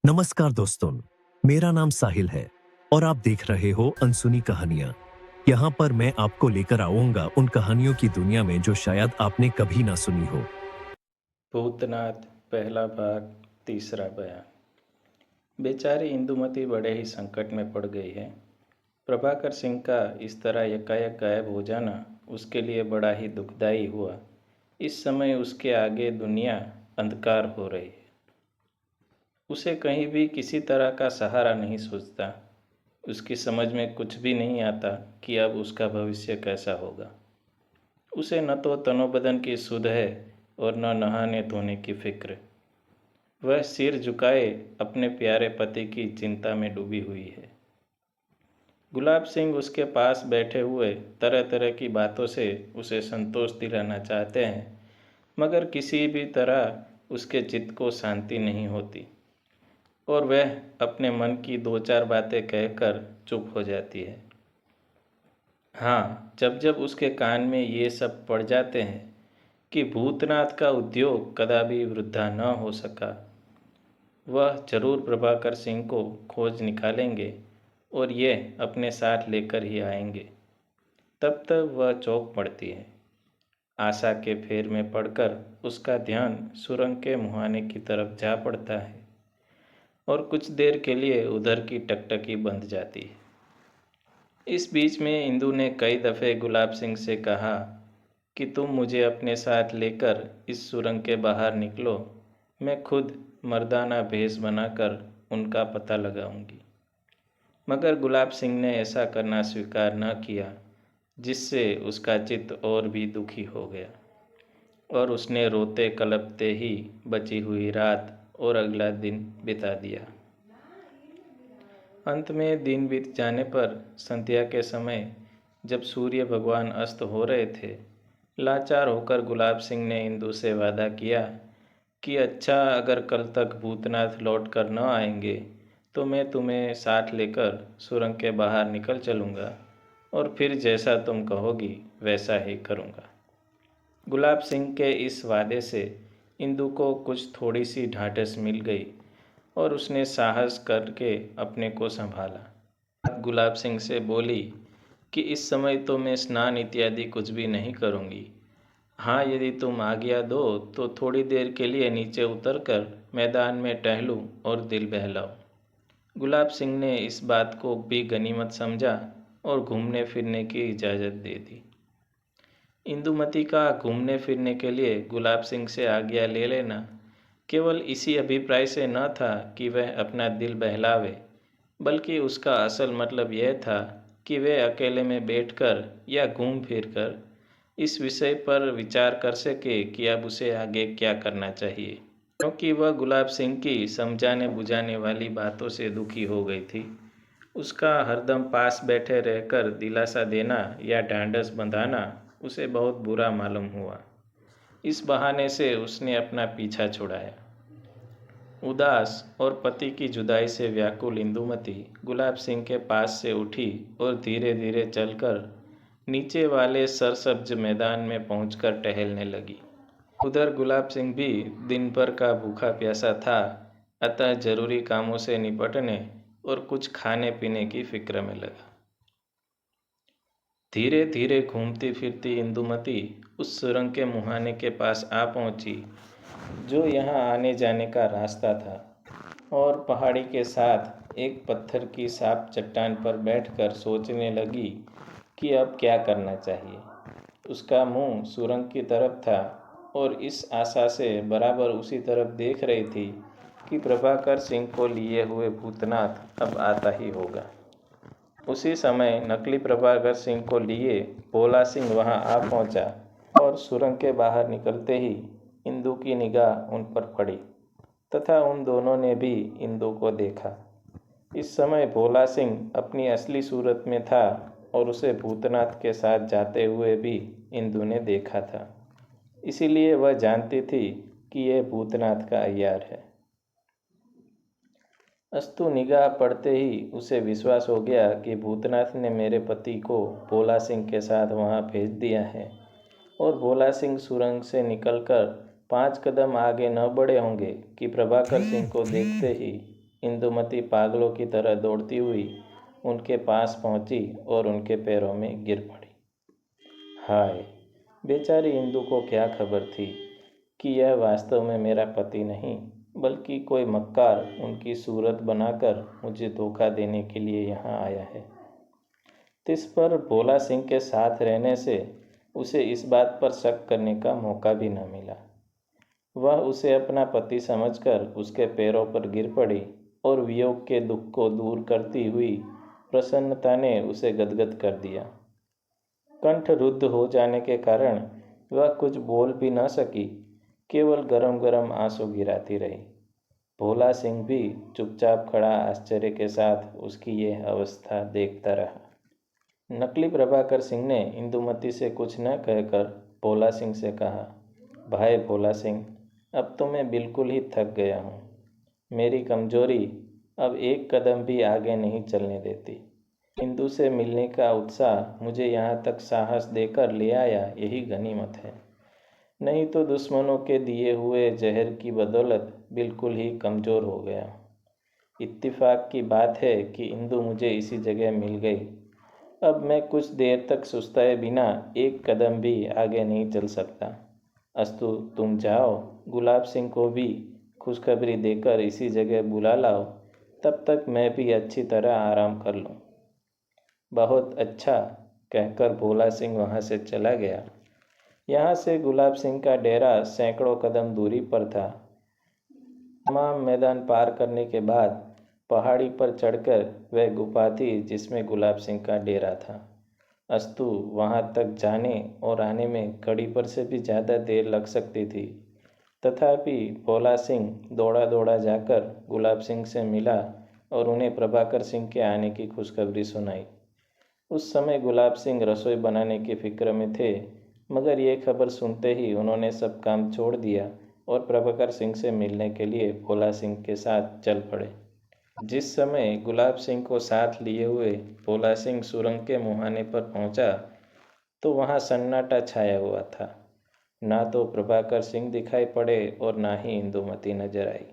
नमस्कार दोस्तों, मेरा नाम साहिल है और आप देख रहे हो अनसुनी कहानियां। यहाँ पर मैं आपको लेकर आऊंगा उन कहानियों की दुनिया में जो शायद आपने कभी ना सुनी हो। भूतनाथ पहला भाग तीसरा बयान। बेचारी इंदुमती बड़े ही संकट में पड़ गई है। प्रभाकर सिंह का इस तरह एकाएक गायब हो जाना उसके लिए बड़ा ही दुखदायी हुआ। इस समय उसके आगे दुनिया अंधकार हो रही है। उसे कहीं भी किसी तरह का सहारा नहीं सूझता। उसकी समझ में कुछ भी नहीं आता कि अब उसका भविष्य कैसा होगा। उसे न तो तनोबदन की सुध है और न नहाने धोने की फिक्र। वह सिर झुकाए अपने प्यारे पति की चिंता में डूबी हुई है। गुलाब सिंह उसके पास बैठे हुए तरह तरह की बातों से उसे संतोष दिलाना चाहते हैं, मगर किसी भी तरह उसके चित्त को शांति नहीं होती और वह अपने मन की दो चार बातें कहकर चुप हो जाती है। हाँ, जब जब उसके कान में ये सब पड़ जाते हैं कि भूतनाथ का उद्योग कदापि वृद्धा न हो सका, वह जरूर प्रभाकर सिंह को खोज निकालेंगे और ये अपने साथ लेकर ही आएंगे, तब तक वह चौंक पड़ती है। आशा के फेर में पड़कर उसका ध्यान सुरंग के मुहाने की तरफ जा पड़ता है और कुछ देर के लिए उधर की टकटकी बंध जाती है। इस बीच में इंदु ने कई दफ़े गुलाब सिंह से कहा कि तुम मुझे अपने साथ लेकर इस सुरंग के बाहर निकलो, मैं खुद मर्दाना भेष बनाकर उनका पता लगाऊंगी। मगर गुलाब सिंह ने ऐसा करना स्वीकार न किया, जिससे उसका चित्त और भी दुखी हो गया और उसने रोते कलपते ही बची हुई रात और अगला दिन बिता दिया। अंत में दिन बीत जाने पर संध्या के समय जब सूर्य भगवान अस्त हो रहे थे, लाचार होकर गुलाब सिंह ने इंदु से वादा किया कि अच्छा, अगर कल तक भूतनाथ लौट कर न आएंगे तो मैं तुम्हें साथ लेकर सुरंग के बाहर निकल चलूँगा और फिर जैसा तुम कहोगी वैसा ही करूँगा। गुलाब सिंह के इस वादे से इंदु को कुछ थोड़ी सी ढाढ़स मिल गई और उसने साहस करके अपने को संभाला। गुलाब सिंह से बोली कि इस समय तो मैं स्नान इत्यादि कुछ भी नहीं करूँगी। हाँ, यदि तुम आज्ञा दो तो थोड़ी देर के लिए नीचे उतरकर मैदान में टहलूं और दिल बहलाऊं। गुलाब सिंह ने इस बात को भी गनीमत समझा और घूमने फिरने की इजाज़त दे दी। इंदुमती का घूमने फिरने के लिए गुलाब सिंह से आज्ञा ले लेना केवल इसी अभिप्राय से न था कि वह अपना दिल बहलावे, बल्कि उसका असल मतलब यह था कि वे अकेले में बैठकर या घूम फिर कर इस विषय पर विचार कर सके कि अब उसे आगे क्या करना चाहिए, क्योंकि वह गुलाब सिंह की समझाने बुझाने वाली बातों से दुखी हो गई थी। उसका हरदम पास बैठे रहकर दिलासा देना या ढांढस बंधाना उसे बहुत बुरा मालूम हुआ। इस बहाने से उसने अपना पीछा छुड़ाया। उदास और पति की जुदाई से व्याकुल इंदुमती गुलाब सिंह के पास से उठी और धीरे धीरे चलकर नीचे वाले सरसब्ज मैदान में पहुंचकर टहलने लगी। उधर गुलाब सिंह भी दिन भर का भूखा प्यासा था, अतः जरूरी कामों से निपटने और कुछ खाने पीने की फिक्र में लगा। धीरे धीरे घूमती फिरती इंदुमती उस सुरंग के मुहाने के पास आ पहुंची, जो यहाँ आने जाने का रास्ता था, और पहाड़ी के साथ एक पत्थर की साफ चट्टान पर बैठकर सोचने लगी कि अब क्या करना चाहिए। उसका मुंह सुरंग की तरफ था और इस आशा से बराबर उसी तरफ देख रही थी कि प्रभाकर सिंह को लिए हुए भूतनाथ अब आता ही होगा। उसी समय नकली प्रभाकर सिंह को लिए भोला सिंह वहां आ पहुंचा और सुरंग के बाहर निकलते ही इंदु की निगाह उन पर पड़ी तथा उन दोनों ने भी इंदु को देखा। इस समय भोला सिंह अपनी असली सूरत में था और उसे भूतनाथ के साथ जाते हुए भी इंदु ने देखा था, इसीलिए वह जानती थी कि यह भूतनाथ का अय्यार है। अस्तु निगाह पड़ते ही उसे विश्वास हो गया कि भूतनाथ ने मेरे पति को भोला सिंह के साथ वहां भेज दिया है और भोला सिंह सुरंग से निकलकर 5 कदम आगे न बढ़े होंगे कि प्रभाकर सिंह को देखते ही इंदुमती पागलों की तरह दौड़ती हुई उनके पास पहुंची और उनके पैरों में गिर पड़ी। हाय, बेचारी इंदु को क्या खबर थी कि यह वास्तव में मेरा पति नहीं बल्कि कोई मक्कार उनकी सूरत बनाकर मुझे धोखा देने के लिए यहाँ आया है। इस पर भोला सिंह के साथ रहने से उसे इस बात पर शक करने का मौका भी न मिला। वह उसे अपना पति समझकर उसके पैरों पर गिर पड़ी और वियोग के दुख को दूर करती हुई प्रसन्नता ने उसे गदगद कर दिया। कंठ रुद्ध हो जाने के कारण वह कुछ बोल भी न सकी, केवल गरम गरम आंसू गिराती रही। भोला सिंह भी चुपचाप खड़ा आश्चर्य के साथ उसकी यह अवस्था देखता रहा। नकली प्रभाकर सिंह ने इंदुमती से कुछ न कहकर भोला सिंह से कहा, भाई भोला सिंह, अब तो मैं बिल्कुल ही थक गया हूँ। मेरी कमजोरी अब एक कदम भी आगे नहीं चलने देती। इंदु से मिलने का उत्साह मुझे यहाँ तक साहस देकर ले आया, यही गनीमत है। नहीं तो दुश्मनों के दिए हुए जहर की बदौलत बिल्कुल ही कमज़ोर हो गया। इत्तेफाक की बात है कि इंदु मुझे इसी जगह मिल गई। अब मैं कुछ देर तक सुस्ताए बिना एक कदम भी आगे नहीं चल सकता। अस्तु, तुम जाओ, गुलाब सिंह को भी खुशखबरी देकर इसी जगह बुला लाओ, तब तक मैं भी अच्छी तरह आराम कर लूँ। बहुत अच्छा, कहकर भोला सिंह वहाँ से चला गया। यहाँ से गुलाब सिंह का डेरा सैकड़ों कदम दूरी पर था। तमाम मैदान पार करने के बाद पहाड़ी पर चढ़कर वह गुफा थी जिसमें गुलाब सिंह का डेरा था। अस्तु, वहाँ तक जाने और आने में घड़ी पर से भी ज़्यादा देर लग सकती थी। तथापि भोला सिंह दौड़ा दौड़ा जाकर गुलाब सिंह से मिला और उन्हें प्रभाकर सिंह के आने की खुशखबरी सुनाई। उस समय गुलाब सिंह रसोई बनाने की फिक्र में थे, मगर ये खबर सुनते ही उन्होंने सब काम छोड़ दिया और प्रभाकर सिंह से मिलने के लिए भोला सिंह के साथ चल पड़े। जिस समय गुलाब सिंह को साथ लिए हुए भोला सिंह सुरंग के मुहाने पर पहुंचा, तो वहां सन्नाटा छाया हुआ था। ना तो प्रभाकर सिंह दिखाई पड़े और ना ही इंदुमती नजर आई।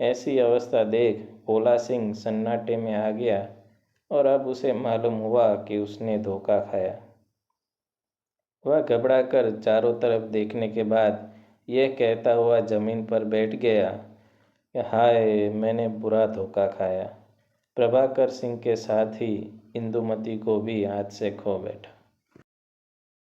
ऐसी अवस्था देख भोला सिंह सन्नाटे में आ गया और अब उसे मालूम हुआ कि उसने धोखा खाया। वह घबराकर चारों तरफ देखने के बाद यह कहता हुआ जमीन पर बैठ गया, हाय, मैंने बुरा धोखा खाया। प्रभाकर सिंह के साथ ही इंदुमती को भी हाथ से खो बैठा।